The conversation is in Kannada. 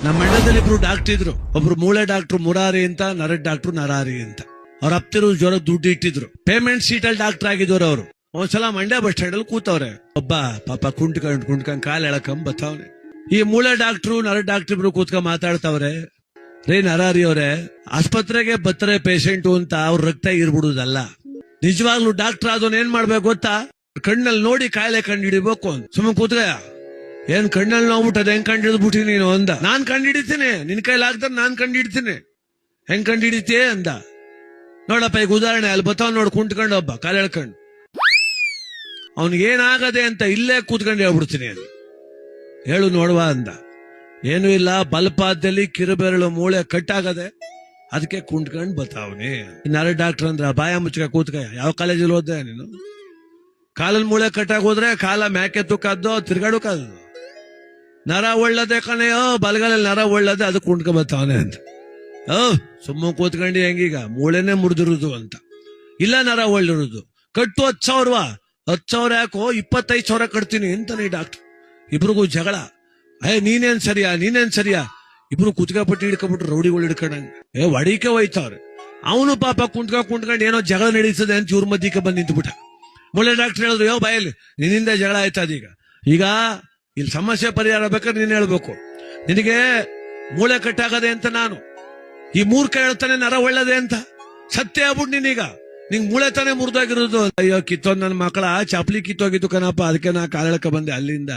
ನಮ್ಮ ಮಂಡ್ಯದಲ್ಲಿ ಇಬ್ರು ಡಾಕ್ಟರ್ ಇದ್ರು. ಒಬ್ರು ಮೂಳೆ ಡಾಕ್ಟರ್ ಮುರಾರಿ ಅಂತ, ನರ ಡಾಕ್ಟರ್ ನರಾರಿ ಅಂತ. ಅವ್ರ ಅಪ್ತಿರು ಜ್ವರ ದುಡ್ಡು ಇಟ್ಟಿದ್ರು. ಪೇಮೆಂಟ್ ಸೀಟ್ ಅಲ್ಲಿ ಡಾಕ್ಟರ್ ಆಗಿದ್ರು ಅವರು. ಒಂದ್ಸಲ ಮಂಡ್ಯ ಬಸ್ ಸ್ಟ್ಯಾಂಡ್ ಅಲ್ಲಿ ಕೂತವ್ರೆ. ಒಬ್ಬ ಪಾಪ ಕುಂಟ್ಕೊಂಡ್ ಕಾಲ್ ಎಳಕಂಬ ಬತ್ತವ್ನೆ. ಈ ಮೂಳೆ ಡಾಕ್ಟ್ರು ನರ ಡಾಕ್ಟರ್ ಇಬ್ರು ಕೂತ್ಕೊಂಡ್ ಮಾತಾಡ್ತಾವ್ರೆ. ರೇ ನರಾರಿ ಅವ್ರೆ, ಆಸ್ಪತ್ರೆಗೆ ಬತ್ತರೆ ಪೇಷಂಟು ಅಂತ ಅವ್ರ ರಕ್ತ ಇರ್ಬಿಡುದಲ್ಲ. ನಿಜವಾಗ್ಲೂ ಡಾಕ್ಟರ್ ಆದವನ್ ಏನ್ ಮಾಡ್ಬೇಕು ಗೊತ್ತಾ? ಕಣ್ಣಲ್ಲಿ ನೋಡಿ ಕಾಯಿಲೆ ಕಂಡು ಹಿಡಿಬೇಕು ಅಂತ. ಸುಮ್ಮನೆ ಕೂತ್ಕಯ, ಏನ್ ಕಣ್ಣಲ್ಲಿ ನೋಡ್ಬಿಟ್ಟು ಅದ್ ಹೆಂಗ್ ಕಂಡು ಹಿಡಿದ್ಬಿಟ್ಟಿ ನೀನು ಅಂದ. ನಾನ್ ಕಂಡು ಹಿಡಿತೀನಿ, ನಿನ್ ಕೈಲಿ ಆಗ್ತಾರ ನಾನ್ ಕಂಡು ಹಿಡಿತೀನಿ. ಹೆಂಗ್ ಕಂಡು ಹಿಡಿತೀಯ ಅಂದ. ನೋಡಪ್ಪ ಈಗ ಉದಾಹರಣೆ, ಅಲ್ಲಿ ಬತ್ತಾವ್ ನೋಡ್ ಕುಂಟ್ಕೊಂಡು ಒಬ್ಬ ಕಾಲ ಎಳ್ಕೊಂಡು, ಅವನಿಗೇನಾಗದೆ ಅಂತ ಇಲ್ಲೇ ಕೂತ್ಕೊಂಡು ಹೇಳ್ಬಿಡ್ತೀನಿ ಅಂತ. ಹೇಳು ನೋಡುವ ಅಂದ. ಏನು ಇಲ್ಲ, ಬಲಪಾದದಲ್ಲಿ ಕಿರುಬೆರಳು ಮೂಳೆ ಕಟ್ಟಾಗದೆ, ಅದಕ್ಕೆ ಕುಂಟ್ಕೊಂಡು ಬತ್ತಾವನೆ. ನರ ಡಾಕ್ಟರ್ ಅಂದ್ರ ಬಾಯ ಮುಚ್ಚಕ ಕೂತ್ಕ, ಯಾವ ಕಾಲೇಜಲ್ಲಿ ಓದ್ದೆ ನೀನು? ಕಾಲಲ್ಲಿ ಮೂಳೆ ಕಟ್ಟಾಗ ಹೋದ್ರೆ ಕಾಲ ಮ್ಯಾಕೆ ತುಕ್ಕಾದ್ದು ತಿರ್ಗಾಡೋಕಾದ್ದು. ನರ ಒಳ್ಳದೆ ಕಣೆಯೋ, ಬಲಗಾಲಲ್ಲಿ ನರ ಒಳ್ಳದೆ, ಅದಕ್ಕೆ ಕುಂಟ್ಕೊಂಡ್ ಬತ್ತಾವನೆ ಅಂತ. ಸುಮ್ಮ ಕೂತ್ಕೊಂಡು ಹೆಂಗೀಗ ಮೂಳೆನೆ ಮುರಿದಿರುದು ಅಂತ. ಇಲ್ಲ ನರ ಒಳ್ಳಿರುದು, ಕಟ್ಟು 10,000. 10,000 ಯಾಕೋ, 25,000 ಕಟ್ತೀನಿ ಅಂತಾನೆ ಡಾಕ್ಟರ್. ಇಬ್ರಿಗೂ ಜಗಳ. ನೀನೇನ್ ಸರಿಯಾ ಇಬ್ರು ಕುತ್ಕಪಟ್ಟಿ ಹಿಡ್ಕೊಬಿಟ್ರು, ರೌಡಿಗಳು ಹಿಡ್ಕೊಂಡಂಗ. ಒಡಿಕೆ ಹೋಯ್ತವ್ರೆ. ಅವನು ಪಾಪ ಕುಂಟ್ಕೊಂಡು ಏನೋ ಜಗಳ ನಡೀತದೆ ಅಂತ ಇವ್ರ ಮಧ್ಯಕ್ಕೆ ಬಂದು ನಿಂತುಬಿಟ್ಟ. ಮೂಳೆ ಡಾಕ್ಟರ್ ಹೇಳಿದ್ರು, ಬಾಯಲ್ಲಿ ನಿನ್ನಿಂದ ಜಗಳ ಆಯ್ತದ. ಈಗ ಇಲ್ಲಿ ಸಮಸ್ಯೆ ಪರಿಹಾರ ಬೇಕಾದ್ರೆ ನೀನ್ ಹೇಳ್ಬೇಕು. ನಿನಗೆ ಮೂಳೆ ಕಟ್ಟಾಗದೆ ಅಂತ ನಾನು, ಈ ಮೂರ್ಖ ಹೇಳ್ತಾನೆ ನರ ಒಳ್ಳದೆ ಅಂತ. ಸತ್ಯ ಆಗ್ಬಿಟ್ಟು ನೀನೀಗ ನಿಂಗ್ ಮೂಳೆ ತಾನೇ ಮುರಿದೋಗಿರೋದು. ಅಯ್ಯೋ ಕಿತ್ತೋದ್ ನನ್ನ ಮಕ್ಕಳ ಚಪ್ಲಿ ಕಿತ್ತೋಗಿದ್ದು ಕಣಪ್ಪ, ಅದಕ್ಕೆ ನಾ ಕಾಲೆಳಕ ಬಂದೆ ಅಲ್ಲಿಂದ.